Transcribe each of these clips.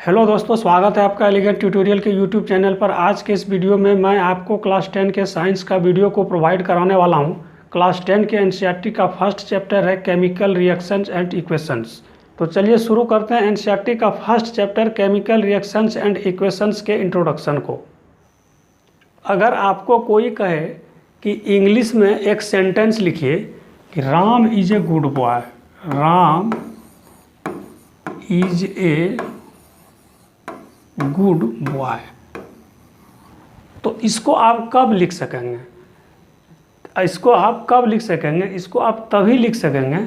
Hello दोस्तों, स्वागत है आपका एलिगेंट ट्यूटोरियल के यूट्यूब चैनल पर। आज के इस वीडियो में मैं आपको क्लास 10 के साइंस का वीडियो को प्रोवाइड कराने वाला हूं। क्लास 10 के एनसीईआरटी का फर्स्ट चैप्टर है केमिकल रिएक्शंस एंड इक्वेशंस। तो चलिए शुरू करते हैं एनसीईआरटी का first chapter chemical reactions and equations के इंट्रोडक्शन को। अगर आपको कोई कहे कि इंग्लिश में एक सेंटेंस लिखिए कि Ram is a good boy, Ram is a good boy, तो इसको आप कब लिख सकेंगे? इसको आप तभी लिख सकेंगे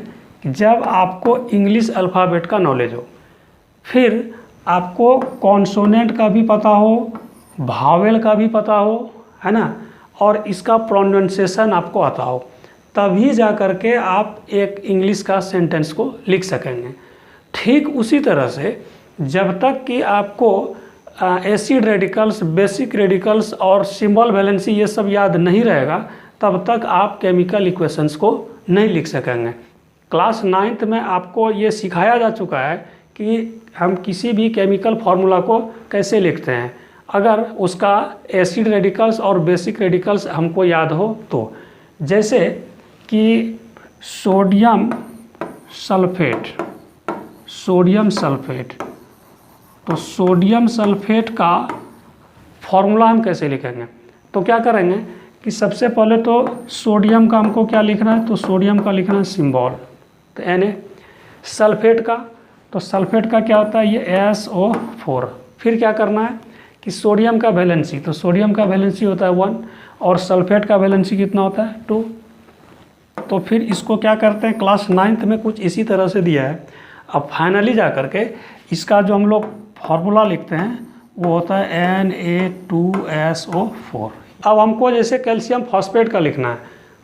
कि जब आपको इंग्लिश अल्फ़ाबेट का नॉलेज हो, फिर आपको कॉन्सोनेंट का भी पता हो, भावेल का भी पता हो, है ना, और इसका प्रोनाउंसिएशन आपको आता हो, तभी जा कर के आप एक इंग्लिश का सेंटेंस को लिख सकेंगे। ठीक उसी तरह से जब तक कि आपको एसिड रेडिकल्स, बेसिक रेडिकल्स और सिंबल वैलेंसी ये सब याद नहीं रहेगा, तब तक आप केमिकल इक्वेशंस को नहीं लिख सकेंगे। क्लास 9th में आपको ये सिखाया जा चुका है कि हम किसी भी केमिकल फार्मूला को कैसे लिखते हैं अगर उसका एसिड रेडिकल्स और बेसिक रेडिकल्स हमको याद हो तो। जैसे कि सोडियम सल्फेट, तो सोडियम सल्फेट का फॉर्मूला हम कैसे लिखेंगे? तो क्या करेंगे कि सबसे पहले तो सोडियम का हमको क्या लिखना है, तो सोडियम का लिखना है सिंबल, तो Na। सल्फेट का क्या होता है, ये SO4। फिर क्या करना है कि सोडियम का वैलेंसी, तो सोडियम का वैलेंसी होता है 1 और सल्फेट का वैलेंसी कितना होता है 2। तो फिर इसको क्या करते हैं, क्लास 9th में कुछ इसी तरह से दिया है। अब फाइनली जा करके इसका जो हम लोग फार्मूला लिखते हैं वो होता है Na2SO4। अब हमको जैसे कैल्शियम फॉस्फेट का लिखना है,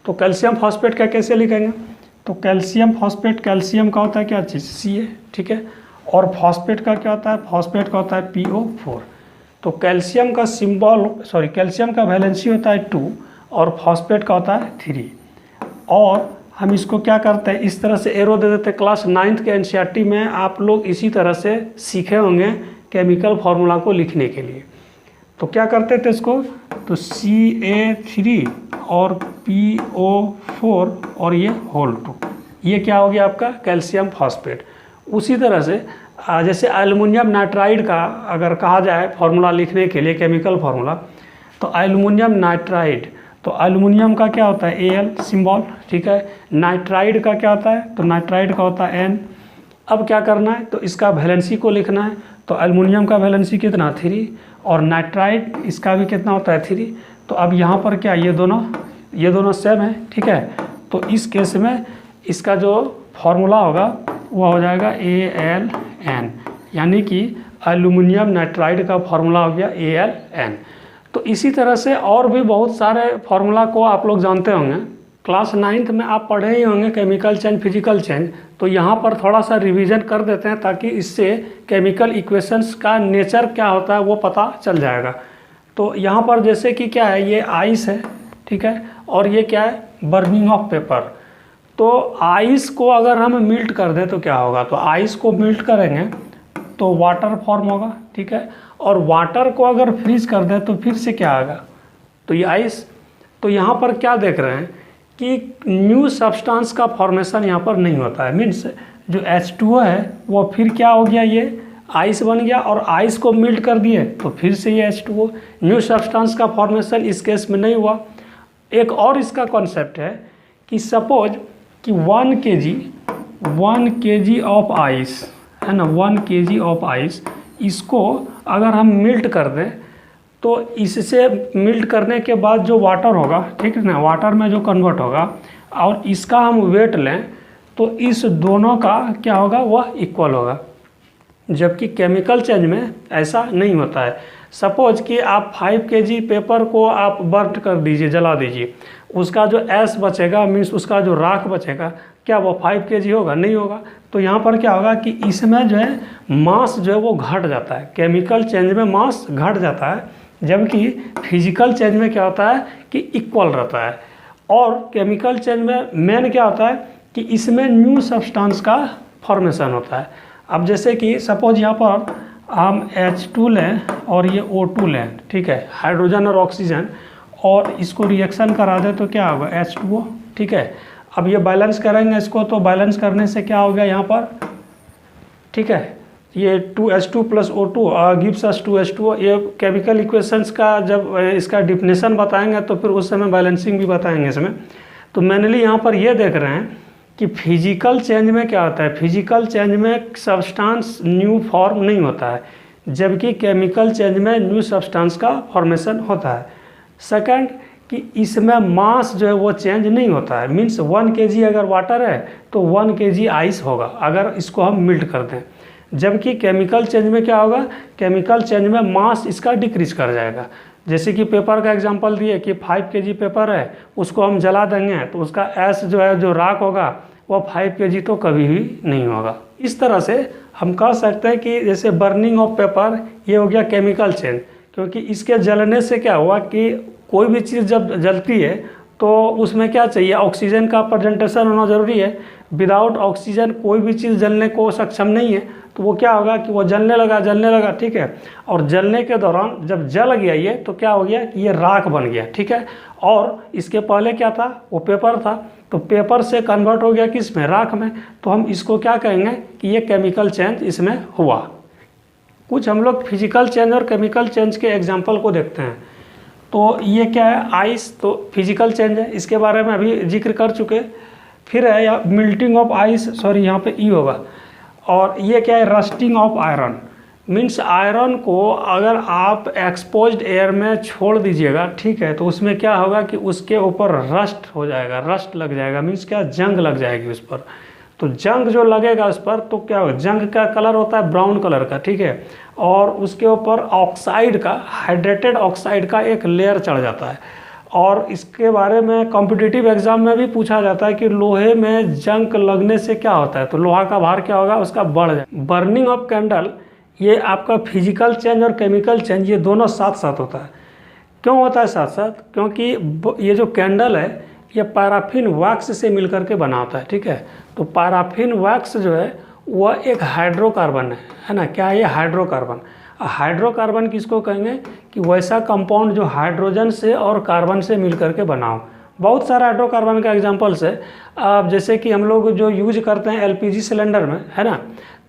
तो कैल्शियम फॉस्फेट का कैसे लिखेंगे? तो कैल्शियम फॉस्फेट, कैल्शियम का होता है क्या चीज़, Ca, ठीक है, और फॉस्फेट का क्या होता है, फॉस्फेट का होता है PO4। तो कैल्शियम का वैलेंसी होता है 2 और फॉस्फेट का होता है 3। और हम इसको क्या करते हैं, इस तरह से एरो दे देते हैं। क्लास 9th के एनसीईआरटी में आप लोग इसी तरह से सीखे होंगे केमिकल फार्मूला को लिखने के लिए। तो क्या करते थे इसको, तो Ca3 और PO4 और ये होल 2, ये क्या हो गया आपका कैल्शियम फॉस्फेट। उसी तरह से जैसे एल्युमिनियम नाइट्राइड का अगर कहा जाए फार्मूला लिखने के लिए केमिकल फार्मूला, तो एल्युमिनियम नाइट्राइड, तो एल्युमिनियम का क्या होता है Al सिंबल, ठीक है। नाइट्राइड का क्या होता है, तो नाइट्राइड का होता है N। अब क्या करना है, तो इसका वैलेंसी को लिखना है। तो एल्युमिनियम का वैलेंसी कितना 3 और नाइट्राइड इसका भी कितना होता है 3। तो अब यहाँ पर क्या ये दोनों सेम है, ठीक है। तो इस केस में इसका जो फार्मूला होगा वो हो जाएगा AlN, यानी कि एल्युमिनियम नाइट्राइड का फार्मूला हो गया AlN। तो इसी तरह से और भी बहुत सारे फार्मूला को आप लोग जानते होंगे। क्लास 9th में आप पढ़े ही होंगे केमिकल चेंज, फिजिकल चेंज। तो यहाँ पर थोड़ा सा रिवीजन कर देते हैं ताकि इससे केमिकल इक्वेशंस का नेचर क्या होता है वो पता चल जाएगा। तो यहाँ पर जैसे कि क्या है, ये आइस है, ठीक है, और ये क्या है, बर्निंग ऑफ पेपर। तो आइस को अगर हम मिल्ट कर दें तो क्या होगा, तो आइस को मिल्ट करेंगे तो वाटर फॉर्म होगा, ठीक है, और वाटर को अगर फ्रीज कर दें तो फिर से क्या आएगा, तो ये आइस। तो यहाँ पर क्या देख रहे हैं कि न्यू सब्सटेंस का फॉर्मेशन यहाँ पर नहीं होता है। मीन्स जो H2O है वो फिर क्या हो गया, ये आइस बन गया और आइस को मिल्ट कर दिए तो फिर से ये H2O, न्यू सब्सटेंस का फॉर्मेशन इस केस में नहीं हुआ। एक और इसका कॉन्सेप्ट है कि सपोज कि 1 kg ऑफ आइस है ना, 1 kg ऑफ आइस, इसको अगर हम मिल्ट कर दें तो इससे मिल्ट करने के बाद जो वाटर होगा, ठीक है ना, वाटर में जो कन्वर्ट होगा और इसका हम वेट लें तो इस दोनों का क्या होगा, वह इक्वल होगा। जबकि केमिकल चेंज में ऐसा नहीं होता है। सपोज कि आप 5 kg पेपर को आप बर्न कर दीजिए, जला दीजिए, उसका जो एस बचेगा, मीन्स उसका जो राख बचेगा, क्या वो 5 kg होगा? नहीं होगा। तो यहाँ पर क्या होगा कि इसमें जो है मास जो है वो घट जाता है। केमिकल चेंज में मास घट जाता है, जबकि फिजिकल चेंज में क्या होता है कि इक्वल रहता है। और केमिकल चेंज में मेन क्या होता है कि इसमें न्यू सब्सटेंस का फॉर्मेशन होता है। अब जैसे कि सपोज यहाँ पर हम H2 लें और ये O2 लें, ठीक है, हाइड्रोजन और ऑक्सीजन, और इसको रिएक्शन करा दें तो क्या होगा H2O, ठीक है। अब ये बैलेंस करेंगे इसको, तो बैलेंस करने से क्या हो गया यहाँ पर, ठीक है, ये 2H2 + O2 gives us 2H2O। ये केमिकल इक्वेशंस का जब इसका डिफिनेशन बताएंगे तो फिर उस समय बैलेंसिंग भी बताएंगे इसमें। तो मेनली यहाँ पर ये देख रहे हैं कि फिजिकल चेंज में क्या होता है, फिजिकल चेंज में सब्सटेंस न्यू फॉर्म नहीं होता है, जबकि केमिकल चेंज में न्यू सब्सटेंस का फॉर्मेशन होता है। सेकंड कि इसमें मास जो है वो चेंज नहीं होता है, मीन्स 1 kg अगर वाटर है तो 1 kg आइस होगा अगर इसको हम मिल्ट कर दें। जबकि केमिकल चेंज में क्या होगा, केमिकल चेंज में मास इसका डिक्रीज कर जाएगा। जैसे कि पेपर का एग्जांपल दिए कि 5 kg पेपर है, उसको हम जला देंगे तो उसका एस जो है, जो राख होगा वो 5 kg तो कभी भी नहीं होगा। इस तरह से हम कह सकते हैं कि जैसे बर्निंग ऑफ पेपर ये हो गया केमिकल चेंज, क्योंकि इसके जलने से क्या हुआ कि कोई भी चीज़ जब जलती है तो उसमें क्या चाहिए, ऑक्सीजन का प्रेजेंटेशन होना ज़रूरी है। विदाउट ऑक्सीजन कोई भी चीज़ जलने को सक्षम नहीं है, तो वो क्या होगा कि वो जलने लगा, ठीक है। और जलने के दौरान जब जल गया ये, तो क्या हो गया कि ये राख बन गया, ठीक है। और इसके पहले क्या था, वो पेपर था, तो पेपर से कन्वर्ट हो गया किस में, राख में। तो हम इसको क्या कहेंगे कि ये केमिकल चेंज इसमें हुआ। कुछ हम लोग फिजिकल चेंज और केमिकल चेंज के एग्जाम्पल को देखते हैं। तो ये क्या है, आइस, तो फिजिकल चेंज है, इसके बारे में अभी जिक्र कर चुके। फिर है या मिल्टिंग ऑफ आइस, सॉरी यहाँ पे ई होगा। और ये क्या है, rusting of iron, means iron को अगर आप एक्सपोज्ड एयर में छोड़ दीजिएगा, ठीक है, तो उसमें क्या होगा कि उसके ऊपर रस्ट हो जाएगा, रस्ट लग जाएगा, मीन्स क्या, जंग लग जाएगी उस पर। तो जंग जो लगेगा उस पर तो क्या होगा, जंग का कलर होता है ब्राउन कलर का, ठीक है। और उसके ऊपर ऑक्साइड का, हाइड्रेटेड ऑक्साइड का एक लेयर चढ़ जाता है। और इसके बारे में कॉम्पिटिटिव एग्जाम में भी पूछा जाता है कि लोहे में जंग लगने से क्या होता है, तो लोहा का भार क्या होगा, उसका बढ़ जाए। बर्निंग ऑफ कैंडल, ये आपका फिजिकल चेंज और केमिकल चेंज ये दोनों साथ साथ होता है। क्यों होता है साथ साथ, क्योंकि ये जो कैंडल है ये पैराफिन वैक्स से मिलकर के बना होता है, ठीक है। तो पैराफिन वैक्स जो है वह एक हाइड्रोकार्बन है ना, क्या है ये, हाइड्रोकार्बन। हाइड्रोकार्बन किसको कहेंगे कि वैसा कंपाउंड जो हाइड्रोजन से और कार्बन से मिलकर के बना हो। बहुत सारा हाइड्रोकार्बन का एग्जांपल्स है। अब जैसे कि हम लोग जो यूज करते हैं एलपीजी सिलेंडर में, है ना,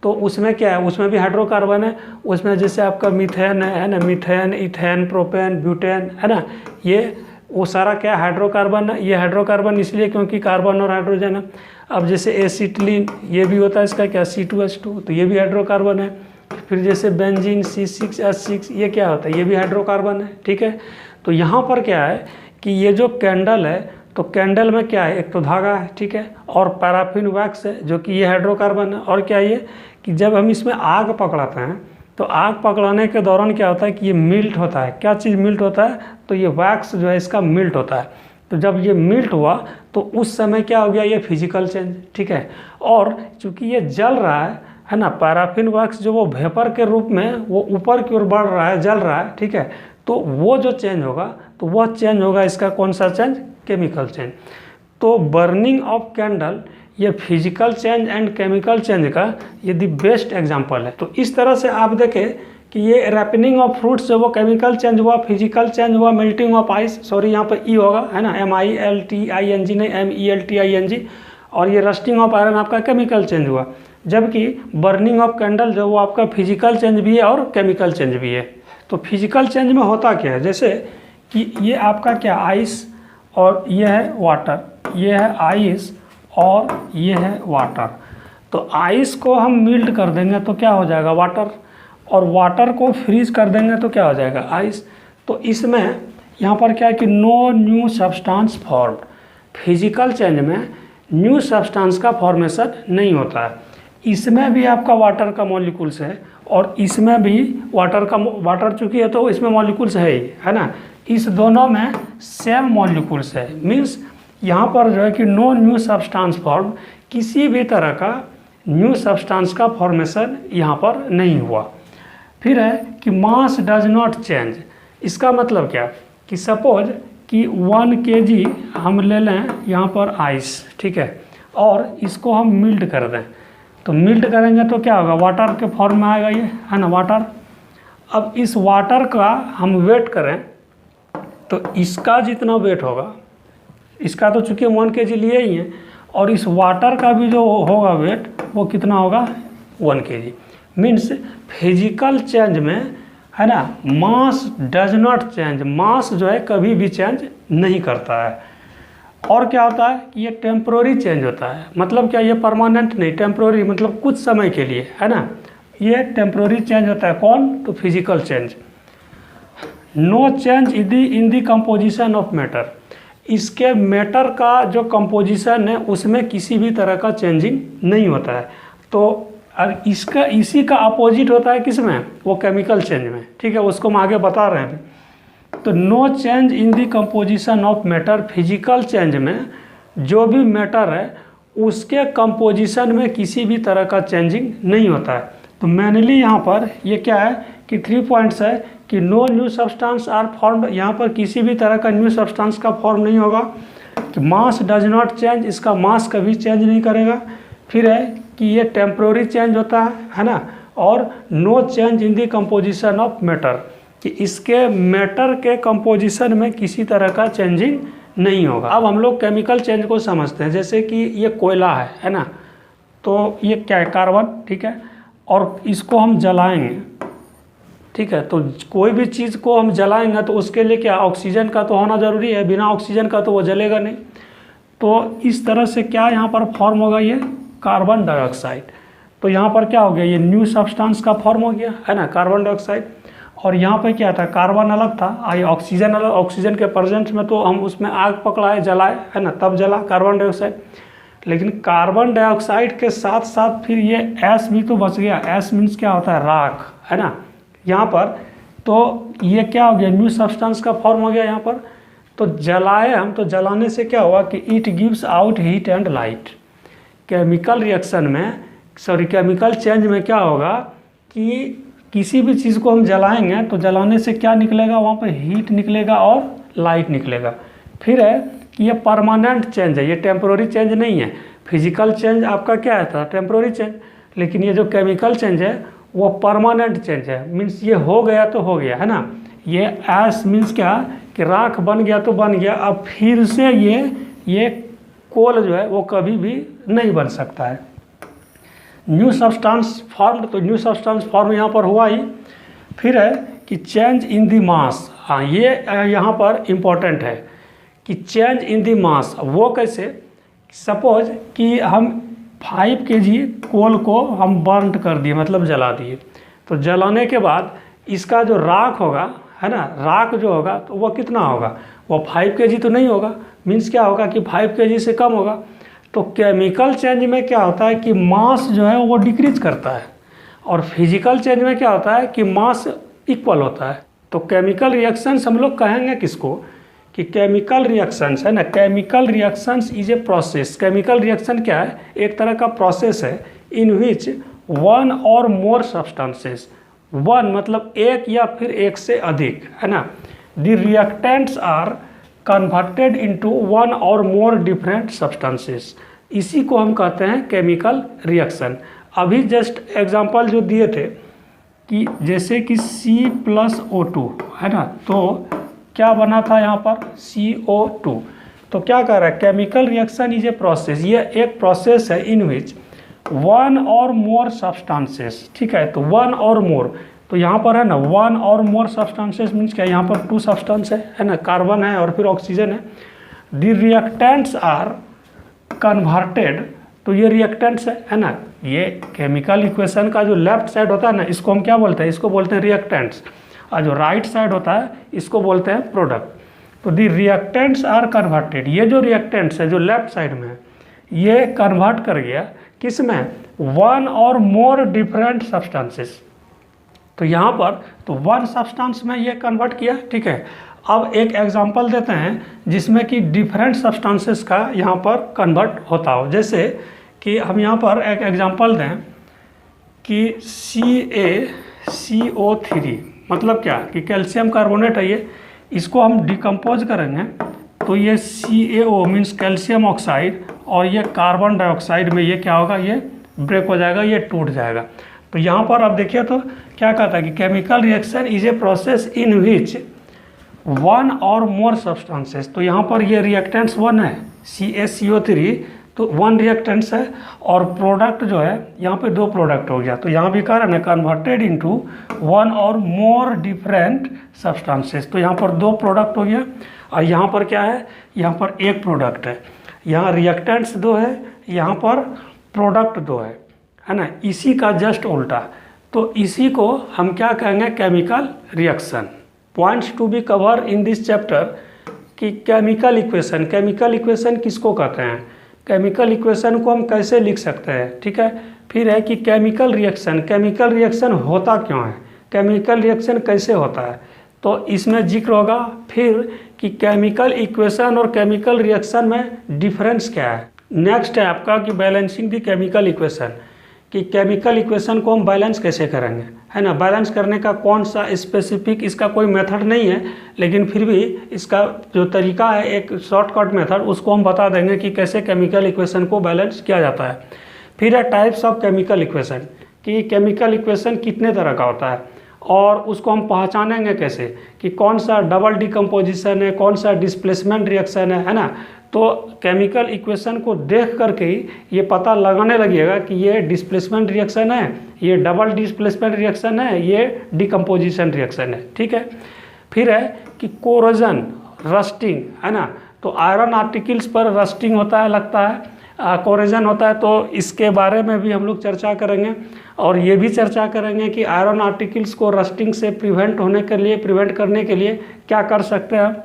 तो उसमें क्या है, उसमें भी हाइड्रोकार्बन है। उसमें जैसे आपका मीथेन है ना, मीथेन, इथेन, प्रोपेन, ब्यूटेन, है ना, ये वो सारा क्या हाइड्रोकार्बन है। ये हाइड्रोकार्बन इसलिए क्योंकि कार्बन और हाइड्रोजन है। अब जैसे एसिटिलीन, ये भी होता है इसका क्या, C2H2, तो ये भी हाइड्रोकार्बन है। फिर जैसे बेंजीन C6H6, ये क्या होता है, ये भी हाइड्रोकार्बन है, ठीक है। तो यहाँ पर क्या है कि ये जो कैंडल है, तो कैंडल में क्या है, एक तो धागा है, ठीक है, और पैराफिन वैक्स है जो कि ये हाइड्रोकार्बन है। और क्या ये कि जब हम इसमें आग पकड़ाते हैं तो आग पकड़ाने के दौरान क्या होता है कि ये मिल्ट होता है। क्या चीज़ मिल्ट होता है, तो ये वैक्स जो है इसका मिल्ट होता है। तो जब ये मिल्ट हुआ तो उस समय क्या हो गया, ये फिजिकल चेंज, ठीक है। और चूंकि ये जल रहा है ना, पैराफिन वैक्स जो वो वेपर के रूप में वो ऊपर की ओर बढ़ रहा है, जल रहा है, ठीक है। तो वो जो चेंज होगा तो वह चेंज होगा इसका कौन सा चेंज, केमिकल चेंज। तो बर्निंग ऑफ कैंडल ये physical change and chemical change का ये दी बेस्ट एग्जांपल है। तो इस तरह से आप देखें कि ये रैपनिंग ऑफ फ्रूट्स जो वो केमिकल चेंज हुआ, फिजिकल चेंज हुआ, मेल्टिंग ऑफ आइस, सॉरी यहाँ पे ई होगा, है ना, MILTING नहीं MELTING। और ये रस्टिंग ऑफ आयरन आपका केमिकल चेंज हुआ। जबकि बर्निंग ऑफ कैंडल जो वो आपका फिजिकल चेंज भी है और केमिकल चेंज भी है। तो फिजिकल चेंज में होता क्या है, जैसे कि ये आपका क्या, आइस, और ये है वाटर, ये है आइस और ये है वाटर। तो आइस को हम मिल्ट कर देंगे तो क्या हो जाएगा, वाटर। और वाटर को फ्रीज कर देंगे तो क्या हो जाएगा, आइस। तो इसमें यहाँ पर क्या है कि no new substance form. Physical change में न्यू सब्सटेंस का फॉर्मेशन नहीं होता है। इसमें भी आपका वाटर का मॉलिक्यूल्स है और इसमें भी वाटर चूँकि है तो इसमें मॉलिक्यूल्स है ही, है ना। इस दोनों में सेम मॉलिक्यूल्स है, मीन्स यहाँ पर जो है कि नो न्यू सब्सटेंस फॉर्म, किसी भी तरह का न्यू सब्सटेंस का फॉर्मेशन यहाँ पर नहीं हुआ। फिर है कि मास डज नॉट चेंज। इसका मतलब क्या कि सपोज कि 1 kg हम ले लें यहाँ पर आइस, ठीक है, और इसको हम मिल्ट कर दें तो मिल्ट करेंगे तो क्या होगा, वाटर के फॉर्म में आएगा ये, है ना, वाटर। अब इस वाटर का हम वेट करें तो इसका जितना वेट होगा, इसका तो चूँकि 1 kg लिए ही हैं, और इस वाटर का भी जो होगा वेट वो कितना होगा, 1 kg। मीन्स फिजिकल चेंज में, है ना, मास डज नॉट चेंज, मास जो है कभी भी चेंज नहीं करता है। और क्या होता है कि ये टेम्प्रोरी चेंज होता है, मतलब क्या, ये परमानेंट नहीं, टेम्प्रोरी मतलब कुछ समय के लिए, है ना, ये टेम्प्रोरी चेंज होता है। कौन, तो physical change. No change in the composition of matter, इसके मैटर का जो कंपोजिशन है उसमें किसी भी तरह का चेंजिंग नहीं होता है। तो और इसका इसी का अपोजिट होता है किसमें, वो केमिकल चेंज में, ठीक है, उसको हम आगे बता रहे हैं। तो no change in the composition of matter, physical change में जो भी मैटर है उसके कंपोजिशन में किसी भी तरह का चेंजिंग नहीं होता है। तो मेनली यहाँ पर ये क्या है कि 3 पॉइंट्स है कि no new substance are formed, यहाँ पर किसी भी तरह का न्यू सब्सटेंस का फॉर्म नहीं होगा। कि मास डज नॉट चेंज, इसका मास कभी चेंज नहीं करेगा। फिर है कि ये टेम्प्रोरी चेंज होता है ना। और no change in the composition of matter, कि इसके मैटर के कंपोजिशन में किसी तरह का चेंजिंग नहीं होगा। अब हम लोग केमिकल चेंज को समझते हैं। जैसे कि ये कोयला है ना, तो ये क्या है, कार्बन, ठीक है, और इसको हम जलाएंगे, ठीक है। तो कोई भी चीज़ को हम जलाएंगे तो उसके लिए क्या, ऑक्सीजन का तो होना ज़रूरी है, बिना ऑक्सीजन का तो वो जलेगा नहीं। तो इस तरह से क्या यहाँ पर फॉर्म होगा, ये कार्बन डाइऑक्साइड। तो यहाँ पर क्या हो गया, ये न्यू सब्सटेंस का फॉर्म हो गया, है ना, कार्बन डाइऑक्साइड। और यहाँ पे क्या था, कार्बन अलग था, आई ऑक्सीजन अलग, ऑक्सीजन के प्रेजेंस में तो हम उसमें आग पकड़ाए, जलाए, है ना, तब जला कार्बन डाइऑक्साइड। लेकिन कार्बन डाइऑक्साइड के साथ साथ फिर ये एस भी तो बच गया। एस मीन्स क्या होता है, राख, है ना, यहाँ पर। तो ये क्या हो गया, न्यू सब्सटेंस का फॉर्म हो गया यहाँ पर। तो जलाए हम, तो जलाने से क्या हुआ कि it gives out heat and light. Chemical reaction में, सॉरी, केमिकल चेंज में क्या होगा कि किसी भी चीज़ को हम जलाएंगे तो जलाने से क्या निकलेगा, वहाँ पर हीट निकलेगा और लाइट निकलेगा। फिर है कि ये परमानेंट चेंज है, ये टेम्प्रोरी चेंज नहीं है। फिजिकल चेंज आपका क्या है था, टेम्प्रोरी चेंज, लेकिन ये जो केमिकल चेंज है वो परमानेंट चेंज है। मीन्स ये हो गया तो हो गया, है ना। ये एस मीन्स क्या कि राख बन गया तो बन गया, अब फिर से ये कोल जो है वो कभी भी नहीं बन सकता है। न्यू सब्सटेंस फॉर्म, तो न्यू सब्सटेंस फॉर्म यहाँ पर हुआ ही। फिर है कि चेंज इन दी मास, हाँ ये यहाँ पर इम्पोर्टेंट है कि चेंज इन दी मास। वो कैसे, सपोज कि हम 5 kg कोल को हम बर्न कर दिए, मतलब जला दिए। तो जलाने के बाद इसका जो राख होगा, है ना, राख जो होगा तो वो कितना होगा, वो 5 kg तो नहीं होगा। मीन्स क्या होगा कि 5 kg से कम होगा। तो केमिकल चेंज में क्या होता है कि मास जो है वो डिक्रीज करता है, और फिजिकल चेंज में क्या होता है कि मास इक्वल होता है। तो केमिकल रिएक्शंस हम लोग कहेंगे किसको, कि केमिकल रिएक्शंस, है ना। Chemical reactions is a process. Chemical reaction क्या है, एक तरह का प्रोसेस है इन which one or more substances, one मतलब एक या फिर एक से अधिक, है ना, the reactants are converted into one or more different substances. इसी को हम कहते हैं केमिकल रिएक्शन। अभी जस्ट एग्जांपल जो दिए थे कि जैसे कि C+O2, है ना, तो क्या बना था यहाँ पर, CO2। तो क्या कर रहा है, chemical reaction is a process, ये एक प्रोसेस है इन which one or more substances, ठीक है। तो वन और मोर, तो यहाँ पर है ना one or more substances means क्या, यहाँ पर 2 सब्सटेंस है ना, कार्बन है और फिर ऑक्सीजन है। द रिएक्टेंट्स आर कन्वर्टेड, तो ये रिएक्टेंट्स है ना। ये केमिकल इक्वेशन का जो लेफ्ट साइड होता है ना, इसको हम क्या बोलते हैं, इसको बोलते हैं रिएक्टेंट्स, और जो राइट साइड होता है इसको बोलते हैं प्रोडक्ट। तो द रिएक्टेंट्स आर कन्वर्टेड, ये जो रिएक्टेंट्स है जो लेफ्ट साइड में है ये कन्वर्ट कर गया किस में, one or more different substances. तो यहाँ पर तो वन सब्सटेंस में ये कन्वर्ट किया, ठीक है। अब एक एग्जांपल देते हैं जिसमें कि डिफरेंट सब्सटेंसेस का यहाँ पर कन्वर्ट होता हो। जैसे कि हम यहाँ पर एक एग्जांपल दें कि CaCO3, मतलब क्या कि कैल्शियम कार्बोनेट है ये, इसको हम डिकम्पोज करेंगे तो ये CaO मीन्स कैल्शियम ऑक्साइड, और ये कार्बन डाइऑक्साइड में ये क्या होगा, ये ब्रेक हो जाएगा, ये टूट जाएगा। तो यहाँ पर आप देखिए तो क्या कहता है कि chemical reaction is a process in which one or more substances. तो यहाँ पर ये रिएक्टेंट्स 1 है CaCO3, तो 1 रिएक्टेंट्स है, और प्रोडक्ट जो है यहाँ पे 2 प्रोडक्ट हो गया। तो यहाँ भी कह रहे हैं कन्वर्टेड इनटू 1 और मोर डिफरेंट सब्सटेंसेस। तो यहाँ पर 2 प्रोडक्ट हो गया, और यहाँ पर क्या है, यहाँ पर 1 प्रोडक्ट है। यहाँ रिएक्टेंट्स 2 है, यहाँ पर प्रोडक्ट 2 है ना। इसी का जस्ट उल्टा, तो इसी को हम क्या कहेंगे, chemical reaction. Points to be cover in this chapter कि केमिकल इक्वेशन, केमिकल इक्वेशन किसको कहते हैं, केमिकल इक्वेशन को हम कैसे लिख सकते हैं, ठीक है। फिर है कि केमिकल रिएक्शन, केमिकल रिएक्शन होता क्यों है, केमिकल रिएक्शन कैसे होता है, तो इसमें जिक्र होगा। फिर कि केमिकल इक्वेशन और केमिकल रिएक्शन में डिफरेंस क्या है। नेक्स्ट है आपका कि बैलेंसिंग द केमिकल इक्वेशन, कि केमिकल इक्वेशन को हम बैलेंस कैसे करेंगे, है ना। बैलेंस करने का कौन सा स्पेसिफिक इसका कोई मेथड नहीं है, लेकिन फिर भी इसका जो तरीका है, एक शॉर्टकट मेथड, उसको हम बता देंगे कि कैसे केमिकल इक्वेशन को बैलेंस किया जाता है। फिर है टाइप्स ऑफ केमिकल इक्वेशन, कि केमिकल इक्वेशन कितने तरह का होता है, और उसको हम पहचानेंगे कैसे कि कौन सा डबल डिकम्पोजिशन है, कौन सा डिस्प्लेसमेंट रिएक्शन है ना। तो केमिकल इक्वेशन को देख करके ही ये पता लगाने लगिएगा कि ये डिस्प्लेसमेंट रिएक्शन है, ये डबल डिस्प्लेसमेंट रिएक्शन है, ये डिकम्पोजिशन रिएक्शन है, ठीक है। फिर है कि कोरोजन, रस्टिंग, है ना। तो आयरन आर्टिकल्स पर रस्टिंग होता है, लगता है, कोरोजन होता है, तो इसके बारे में भी हम लोग चर्चा करेंगे। और ये भी चर्चा करेंगे कि आयरन आर्टिकल्स को रस्टिंग से प्रिवेंट करने के लिए क्या कर सकते हैं।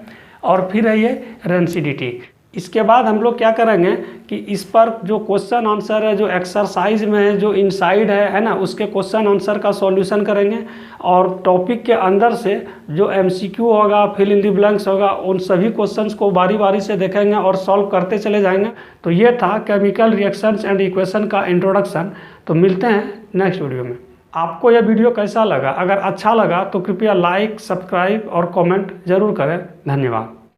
और फिर है ये रेंसिडिटी। इसके बाद हम लोग क्या करेंगे कि इस पर जो क्वेश्चन आंसर है, जो एक्सरसाइज में है, जो इनसाइड है ना, उसके क्वेश्चन आंसर का सॉल्यूशन करेंगे। और टॉपिक के अंदर से जो MCQ होगा, फिल इन द ब्लैंक्स होगा, उन सभी क्वेश्चंस को बारी बारी से देखेंगे और सॉल्व करते चले जाएंगे। तो ये था केमिकल रिएक्शंस एंड इक्वेशन का इंट्रोडक्शन। तो मिलते हैं नेक्स्ट वीडियो में। आपको यह वीडियो कैसा लगा, अगर अच्छा लगा तो कृपया लाइक, सब्सक्राइब और कमेंट जरूर करें। धन्यवाद।